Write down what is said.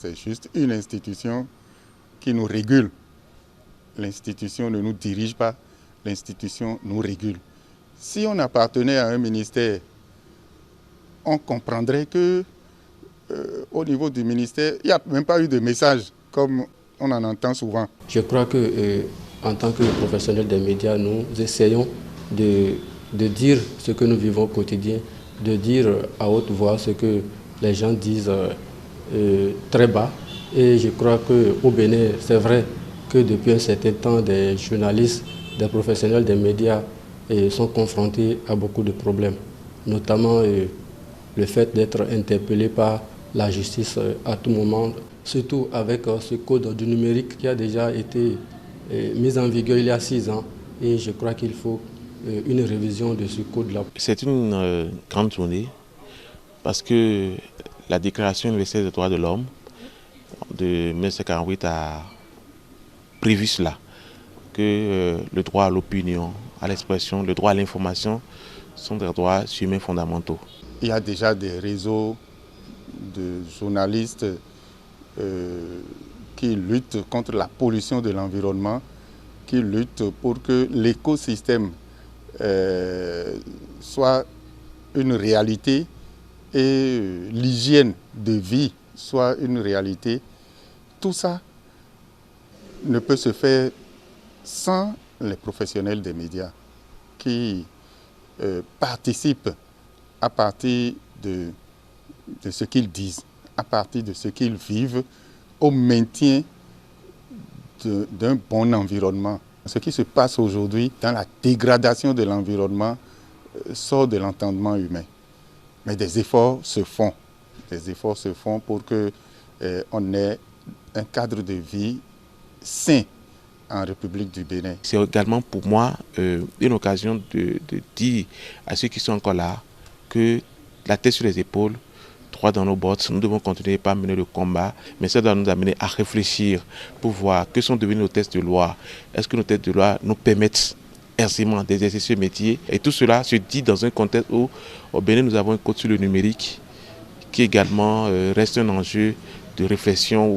C'est juste une institution qui nous régule. L'institution ne nous dirige pas, l'institution nous régule. Si on appartenait à un ministère, on comprendrait que au niveau du ministère, il n'y a même pas eu de message comme on en entend souvent. Je crois que en tant que professionnels des médias, nous essayons de dire ce que nous vivons au quotidien, de dire à haute voix ce que les gens disent très bas. Et je crois qu'au Bénin, c'est vrai que depuis un certain temps, des journalistes, des professionnels des médias sont confrontés à beaucoup de problèmes, notamment le fait d'être interpellé par la justice à tout moment, surtout avec ce code du numérique qui a déjà été mis en vigueur il y a 6 ans. Et je crois qu'il faut une révision de ce code-là. C'est une grande journée parce que la Déclaration universelle des droits de l'homme de 1948 a prévu cela, que le droit à l'opinion, à l'expression, le droit à l'information sont des droits humains fondamentaux. Il y a déjà des réseaux de journalistes qui luttent contre la pollution de l'environnement, qui luttent pour que l'écosystème soit une réalité et l'hygiène de vie soit une réalité. Tout ça ne peut se faire sans les professionnels des médias qui participent à partir de ce qu'ils disent, à partir de ce qu'ils vivent, au maintien d'un bon environnement. Ce qui se passe aujourd'hui dans la dégradation de l'environnement sort de l'entendement humain. Mais des efforts se font. Des efforts se font pour qu'on ait un cadre de vie sain en République du Bénin. C'est également pour moi une occasion de dire à ceux qui sont encore là que la tête sur les épaules, droit dans nos bottes, nous devons continuer par mener le combat, mais ça doit nous amener à réfléchir pour voir que sont devenus nos textes de loi. Est-ce que nos textes de loi nous permettent aisément d'exercer ce métier? Et tout cela se dit dans un contexte où au Bénin nous avons un code sur le numérique qui également reste un enjeu de réflexion.